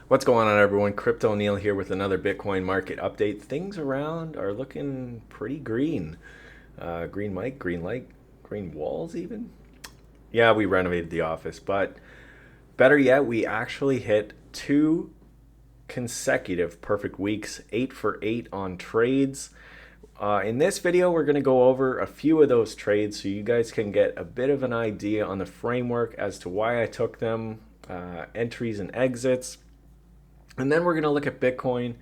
What's going on, everyone? Crypto Neil here with another Bitcoin market update. Things around are looking pretty green. Green mic, green light, green walls, even. Yeah, we renovated the office, but better yet, we actually hit two consecutive perfect weeks, 8 for 8 on trades. In this video, we're going to go over a few of those trades so you guys can get a bit of an idea on the framework as to why I took them, entries and exits. And then we're going to look at Bitcoin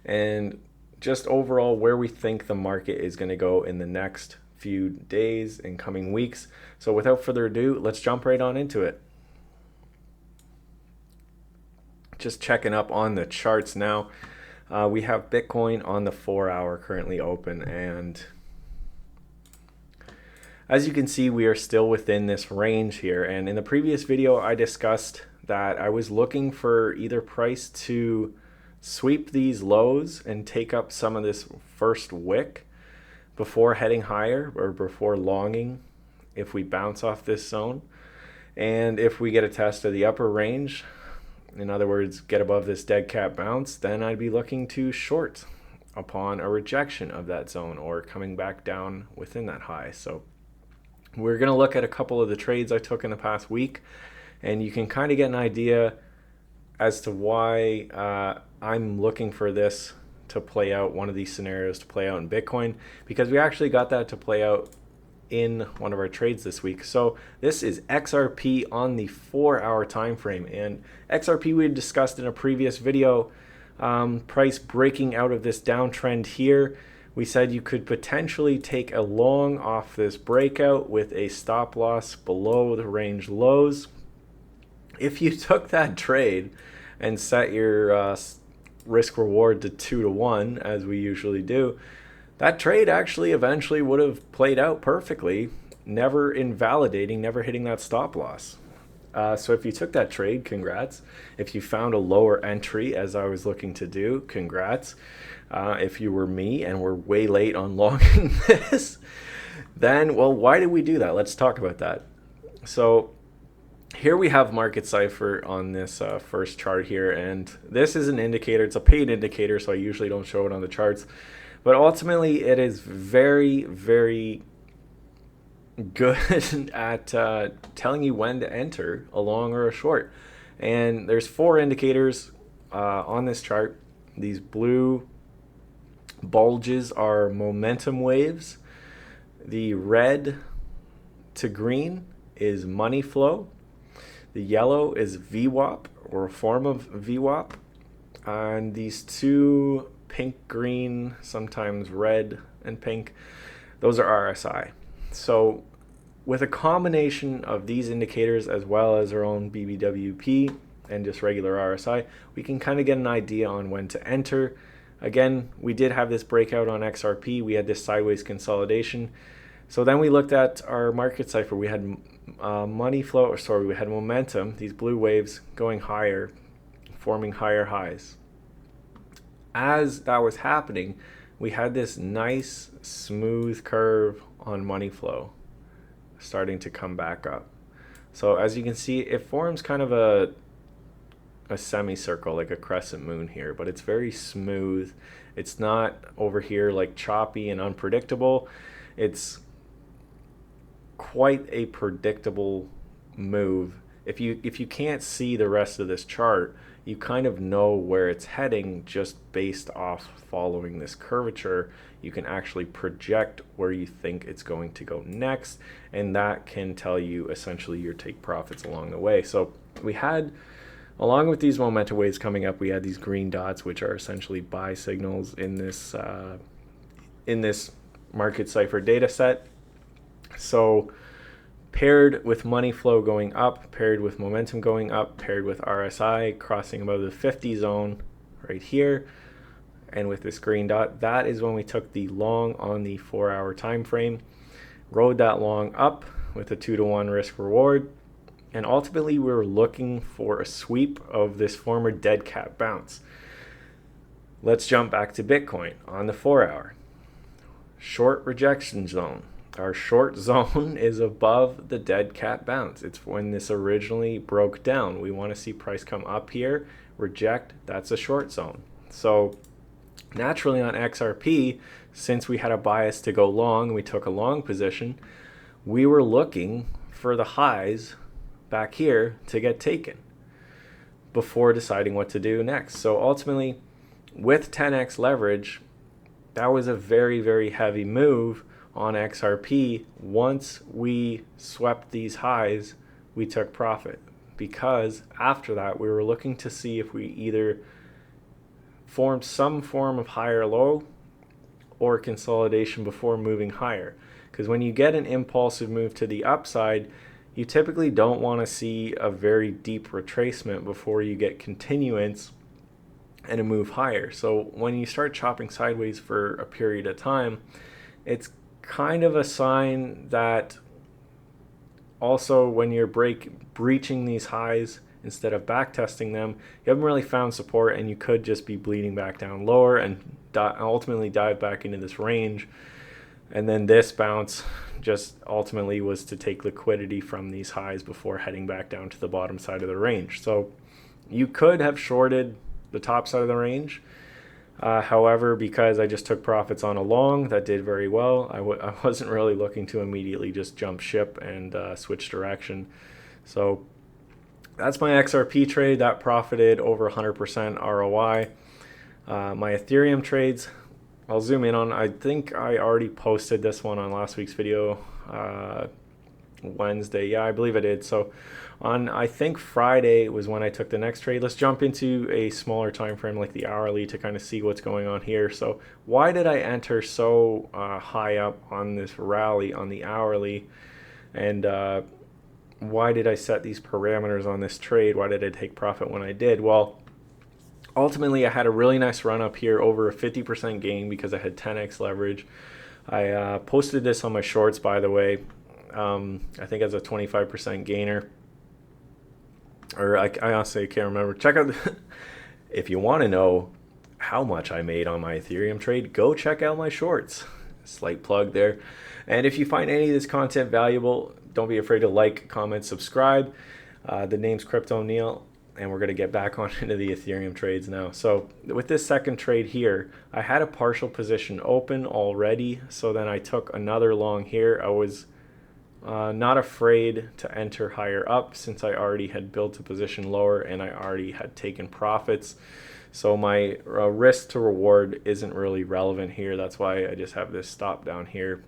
and just overall where we think the market is going to go in the next few days and coming weeks. So without further ado, let's jump right on into it. Just checking up on the charts now. We have Bitcoin on the 4 hour currently open, and as you can see, we are still within this range here. And in the previous video, I discussed that I was looking for either price to sweep these lows and take up some of this first wick before heading higher, or before longing if we bounce off this zone. And if we get a test of the upper range, in other words, get above this dead cat bounce, then I'd be looking to short upon a rejection of that zone or coming back down within that high. So we're going to look at a couple of the trades I took in the past week, and you can kind of get an idea as to why I'm looking for this to play out, one of these scenarios to play out in Bitcoin, because we actually got that to play out in one of our trades this week. So this is XRP on the 4 hour time frame, and XRP we had discussed in a previous video. Price breaking out of this downtrend here, we said you could potentially take a long off this breakout with a stop loss below the range lows. If you took that trade and set your risk reward to 2 to 1, as we usually do, that trade actually eventually would have played out perfectly, never invalidating, never hitting that stop loss. So if you took that trade, congrats. If you found a lower entry, as I was looking to do, congrats. If you were me and were way late on logging this, then, well, why did we do that? Let's talk about that. So here we have Market Cipher on this first chart here, and this is an indicator. It's a paid indicator, so I usually don't show it on the charts. But ultimately, it is very, very good at telling you when to enter a long or a short. And there's 4 indicators on this chart. These blue bulges are momentum waves. The red to green is money flow. The yellow is VWAP, or a form of VWAP. And these 2 pink, green, sometimes red and pink, those are RSI. So with a combination of these indicators as well as our own BBWP and just regular RSI, we can kind of get an idea on when to enter. Again, we did have this breakout on XRP. We had this sideways consolidation. So then we looked at our market cipher. We had money flow, or sorry, we had momentum, these blue waves going higher, forming higher highs. As that was happening, we had this nice smooth curve on money flow starting to come back up. So as you can see, it forms kind of a semicircle, like a crescent moon here, but it's very smooth. It's not over here like choppy and unpredictable. It's quite a predictable move. If you can't see the rest of this chart, you kind of know where it's heading just based off following this curvature. You can actually project where you think it's going to go next, and that can tell you essentially your take profits along the way. So we had, along with these momentum waves coming up, we had these green dots, which are essentially buy signals in this market cipher data set. So paired with money flow going up, paired with momentum going up, paired with RSI crossing above the 50 zone right here, and with this green dot, that is when we took the long on the 4 hour time frame, rode that long up with a 2 to 1 risk reward, and ultimately we were looking for a sweep of this former dead cat bounce. Let's jump back to Bitcoin on the 4 hour. Short rejection zone. Our short zone is above the dead cat bounce. It's when this originally broke down. We want to see price come up here, reject, that's a short zone. So naturally on XRP, since we had a bias to go long, we took a long position, we were looking for the highs back here to get taken before deciding what to do next. So ultimately, with 10x leverage, that was a very, very heavy move on XRP. Once we swept these highs, we took profit, because after that we were looking to see if we either formed some form of higher low or consolidation before moving higher. Because when you get an impulsive move to the upside, you typically don't want to see a very deep retracement before you get continuance and a move higher. So when you start chopping sideways for a period of time, it's kind of a sign that also when you're breaching these highs instead of back testing them, you haven't really found support, and you could just be bleeding back down lower and ultimately dive back into this range. And then this bounce just ultimately was to take liquidity from these highs before heading back down to the bottom side of the range. So you could have shorted the top side of the range. However, because I just took profits on a long that did very well, I wasn't really looking to immediately just jump ship and switch direction. So that's my XRP trade. That profited over 100% ROI. My Ethereum trades, I'll zoom in on. I think I already posted this one on last week's video, Wednesday. Yeah, I believe I did. So on, I think Friday was when I took the next trade. Let's jump into a smaller time frame like the hourly to kind of see what's going on here. So why did I enter so high up on this rally on the hourly, and why did I set these parameters on this trade? Why did I take profit when I did? Well, ultimately I had a really nice run up here, over a 50% gain because I had 10x leverage. I posted this on my shorts, by the way. I think as a 25% gainer, or I honestly can't remember. Check out if you want to know how much I made on my Ethereum trade, go check out my shorts. Slight plug there. And if you find any of this content valuable, don't be afraid to like, comment, subscribe. The name's Crypto Neil, and we're going to get back on into the Ethereum trades now. So with this second trade here, I had a partial position open already, so then I took another long here. I was not afraid to enter higher up since I already had built a position lower and I already had taken profits. So my risk to reward isn't really relevant here. That's why I just have this stop down here.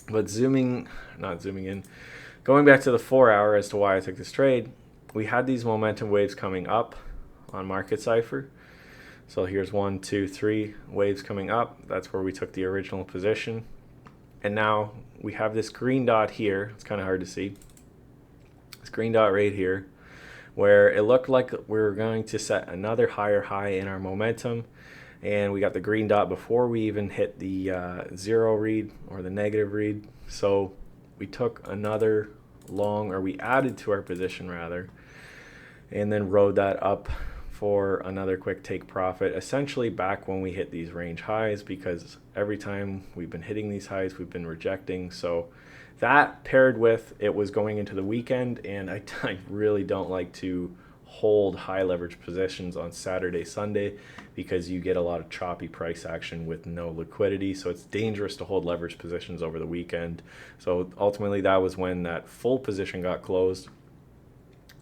But not zooming in, going back to the 4 hour as to why I took this trade, we had these momentum waves coming up on Market Cypher. So here's 1, 2, 3 waves coming up. That's where we took the original position. And now we have this green dot here. It's kind of hard to see. This green dot right here, where it looked like we were going to set another higher high in our momentum. And we got the green dot before we even hit the zero read or the negative read. So we took another long, or we added to our position rather, and then rode that up for another quick take profit, essentially back when we hit these range highs, because every time we've been hitting these highs, we've been rejecting. So that paired with it was going into the weekend, and I really don't like to hold high leverage positions on Saturday, Sunday, because you get a lot of choppy price action with no liquidity. So it's dangerous to hold leverage positions over the weekend. So ultimately that was when that full position got closed.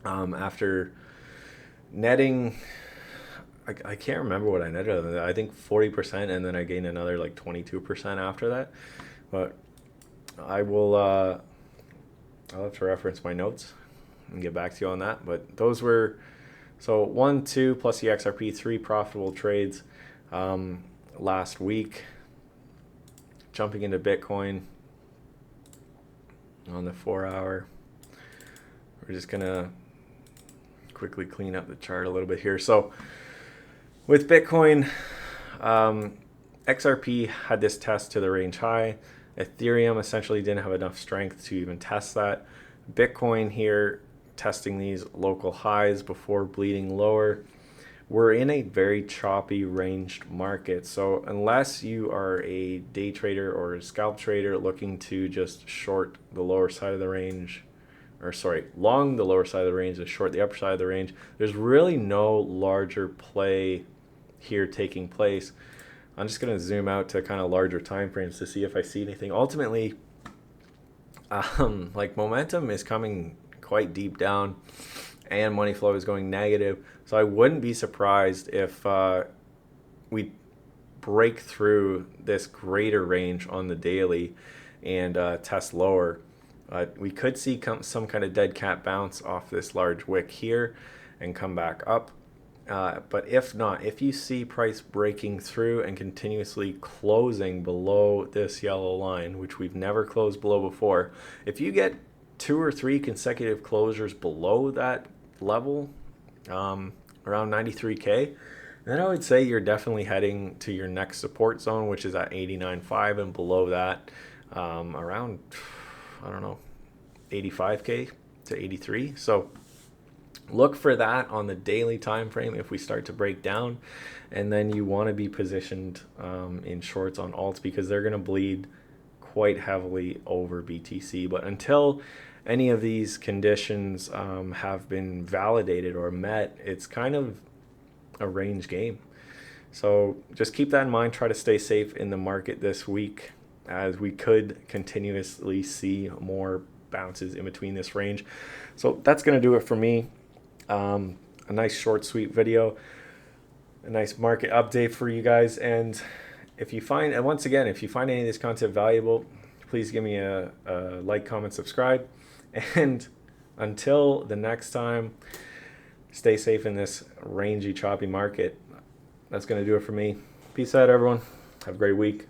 After netting, I can't remember what I netted. I think 40%, and then I gained another like 22% after that. But I will, I'll have to reference my notes and get back to you on that. But those were, so 1, 2 plus the XRP, 3 profitable trades last week. Jumping into Bitcoin on the 4 hour. We're just gonna quickly clean up the chart a little bit here. So with Bitcoin, XRP had this test to the range high. Ethereum essentially didn't have enough strength to even test that. Bitcoin here testing these local highs before bleeding lower. we're in a very choppy ranged market. So unless you are a day trader or a scalp trader looking to just short the lower side of the range, or sorry, long the lower side of the range and short the upper side of the range, there's really no larger play here taking place. I'm just going to zoom out to kind of larger time frames to see if I see anything. Ultimately, like momentum is coming quite deep down and money flow is going negative. So I wouldn't be surprised if we break through this greater range on the daily and test lower. We could see some kind of dead cat bounce off this large wick here and come back up. But if not, if you see price breaking through and continuously closing below this yellow line, which we've never closed below before, if you get 2 or 3 consecutive closures below that level, around 93K, then I would say you're definitely heading to your next support zone, which is at 89.5, and below that, around, I don't know, 85K to 83. So look for that on the daily time frame if we start to break down, and then you want to be positioned in shorts on alts because they're going to bleed quite heavily over BTC. But until any of these conditions have been validated or met, it's kind of a range game. So just keep that in mind. Try to stay safe in the market this week, as we could continuously see more bounces in between this range. So that's going to do it for me. A nice short sweet video, a nice market update for you guys. And if you find, and once again, if you find any of this content valuable, please give me a like, comment, subscribe. And until the next time, stay safe in this rangy, choppy market. That's going to do it for me. Peace out, everyone. Have a great week.